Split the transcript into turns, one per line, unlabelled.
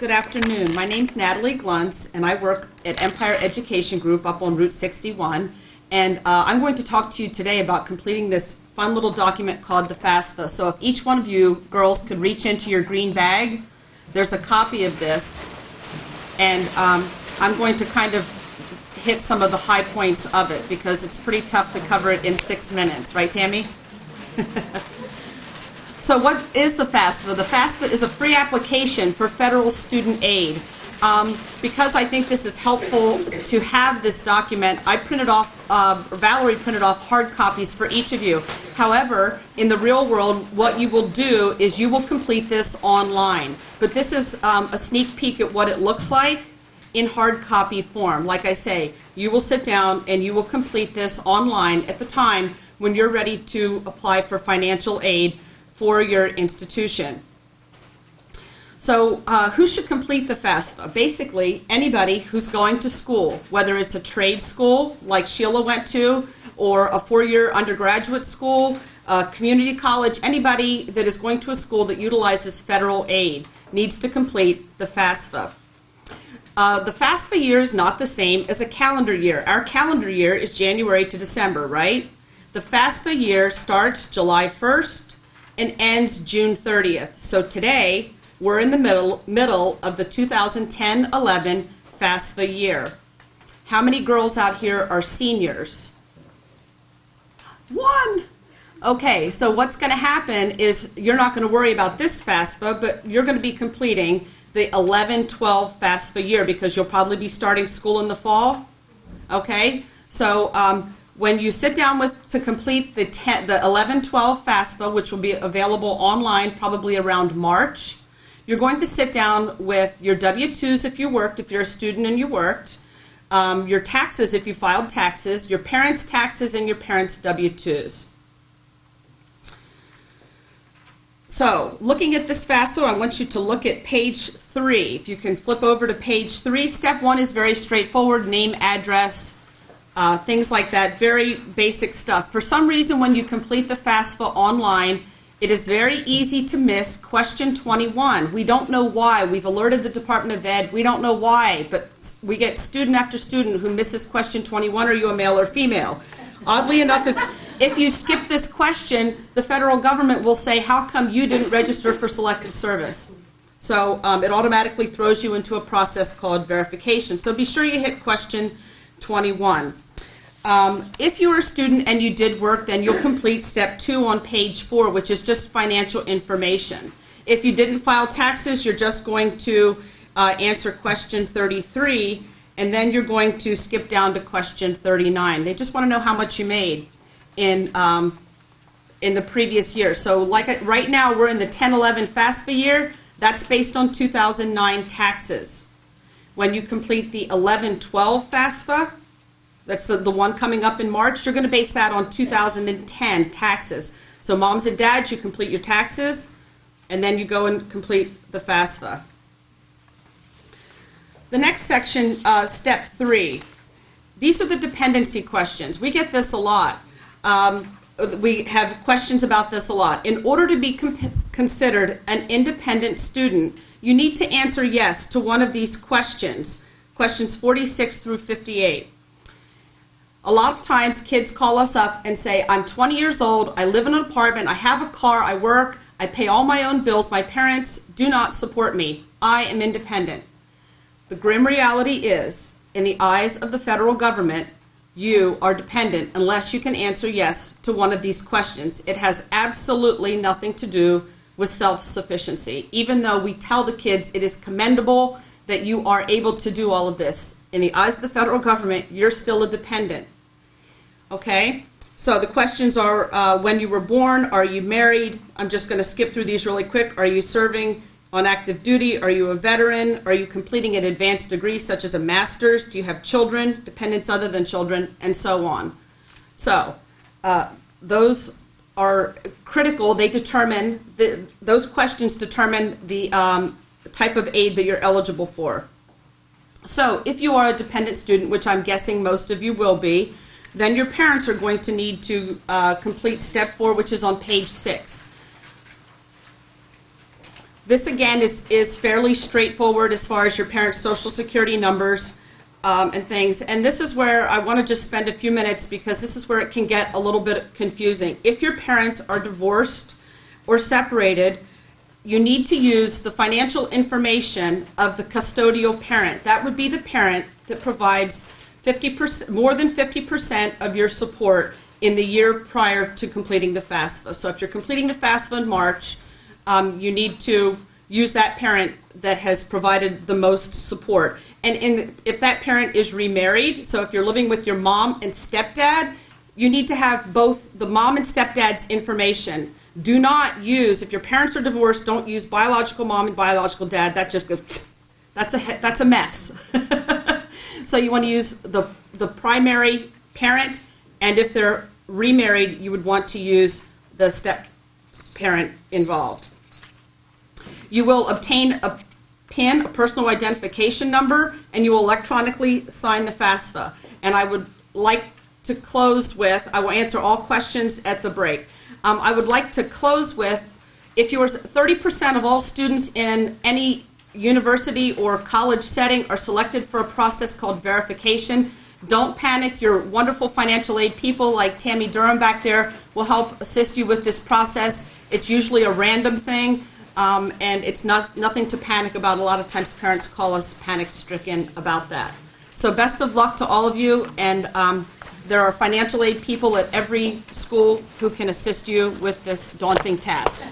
Good afternoon. My name's Natalie Gluntz, and I work at Empire Education Group up on Route 61. And I'm going to talk to you today about completing this fun little document called the FAFSA. So if each one of you girls could reach into your green bag, there's a copy of this. And I'm going to kind of hit some of the high points of it because it's pretty tough to cover it in 6 minutes. Right, Tammy? So what is the FAFSA? The FAFSA is a free application for federal student aid. Because I think this is helpful to have this document, I printed off, Valerie printed off hard copies for each of you. However, in the real world, what you will do is you will complete this online. But this is a sneak peek at what it looks like in hard copy form. Like I say, you will sit down and you will complete this online at the time when you're ready to apply for financial aid for your institution. So who should complete the FAFSA? Basically, anybody who's going to school, whether it's a trade school like Sheila went to, or a four-year undergraduate school, community college, anybody that is going to a school that utilizes federal aid needs to complete the FAFSA. The FAFSA year is not the same as a calendar year. Our calendar year is January to December, right? The FAFSA year starts July 1st and ends June 30th. So today, we're in the middle of the 2010-11 FAFSA year. How many girls out here are seniors? One! Okay, so what's going to happen is you're not going to worry about this FAFSA, but you're going to be completing the 11-12 FAFSA year because you'll probably be starting school in the fall. Okay, so when you sit down to complete the 11-12 FAFSA, which will be available online probably around March, you're going to sit down with your W-2s if you worked, if you're a student and you worked, your taxes if you filed taxes, your parents' taxes, and your parents' W-2s. So, looking at this FAFSA, I want you to look at page 3. If you can flip over to page 3, step 1 is very straightforward, name, address, things like that, very basic stuff. For some reason, when you complete the FAFSA online, it is very easy to miss question 21. We don't know why. We've alerted the Department of Ed. We don't know why, but we get student after student who misses question 21. Are you a male or female? Oddly enough, if you skip this question, the federal government will say, how come you didn't register for selective service? So it automatically throws you into a process called verification. So be sure you hit question 21. If you're a student and you did work, then you'll complete step 2 on page 4, which is just financial information. If you didn't file taxes, you're just going to answer question 33, and then you're going to skip down to question 39. They just want to know how much you made in the previous year. So right now, we're in the 10-11 FAFSA year. That's based on 2009 taxes. When you complete the 11-12 FAFSA, that's the one coming up in March, you're going to base that on 2010 taxes. So moms and dads, you complete your taxes, and then you go and complete the FAFSA. The next section, step 3. These are the dependency questions. We get this a lot. We have questions about this a lot. In order to be considered an independent student, you need to answer yes to one of these questions, questions 46 through 58. A lot of times kids call us up and say, I'm 20 years old, I live in an apartment, I have a car, I work, I pay all my own bills, my parents do not support me, I am independent. The grim reality is, in the eyes of the federal government, you are dependent unless you can answer yes to one of these questions. It has absolutely nothing to do with self-sufficiency, even though we tell the kids it is commendable that you are able to do all of this. In the eyes of the federal government, you're still a dependent. Okay? So the questions are when you were born, are you married? I'm just going to skip through these really quick. Are you serving on active duty? Are you a veteran? Are you completing an advanced degree such as a master's? Do you have children, dependents other than children, and so on? So those are critical. They determine, those questions determine the type of aid that you're eligible for. So if you are a dependent student, which I'm guessing most of you will be, then your parents are going to need to complete step 4, which is on page 6. This, again, is fairly straightforward as far as your parents' social security numbers and things. And this is where I want to just spend a few minutes because this is where it can get a little bit confusing. If your parents are divorced or separated, you need to use the financial information of the custodial parent. That would be the parent that provides 50%, more than 50% of your support in the year prior to completing the FAFSA. So if you're completing the FAFSA in March, you need to use that parent that has provided the most support. And if that parent is remarried, so if you're living with your mom and stepdad, you need to have both the mom and stepdad's information. Do not use, if your parents are divorced, don't use biological mom and biological dad. That just goes, that's a mess. So you want to use the primary parent, and if they're remarried, you would want to use the step parent involved. You will obtain a PIN, a personal identification number, and you will electronically sign the FAFSA. And I would like to close with, I will answer all questions at the break. I would like to close with, if you were 30% of all students in any university or college setting are selected for a process called verification, don't panic. Your wonderful financial aid people like Tammy Durham back there will help assist you with this process. It's usually a random thing, and it's nothing to panic about. A lot of times parents call us panic-stricken about that. So best of luck to all of you, and there are financial aid people at every school who can assist you with this daunting task.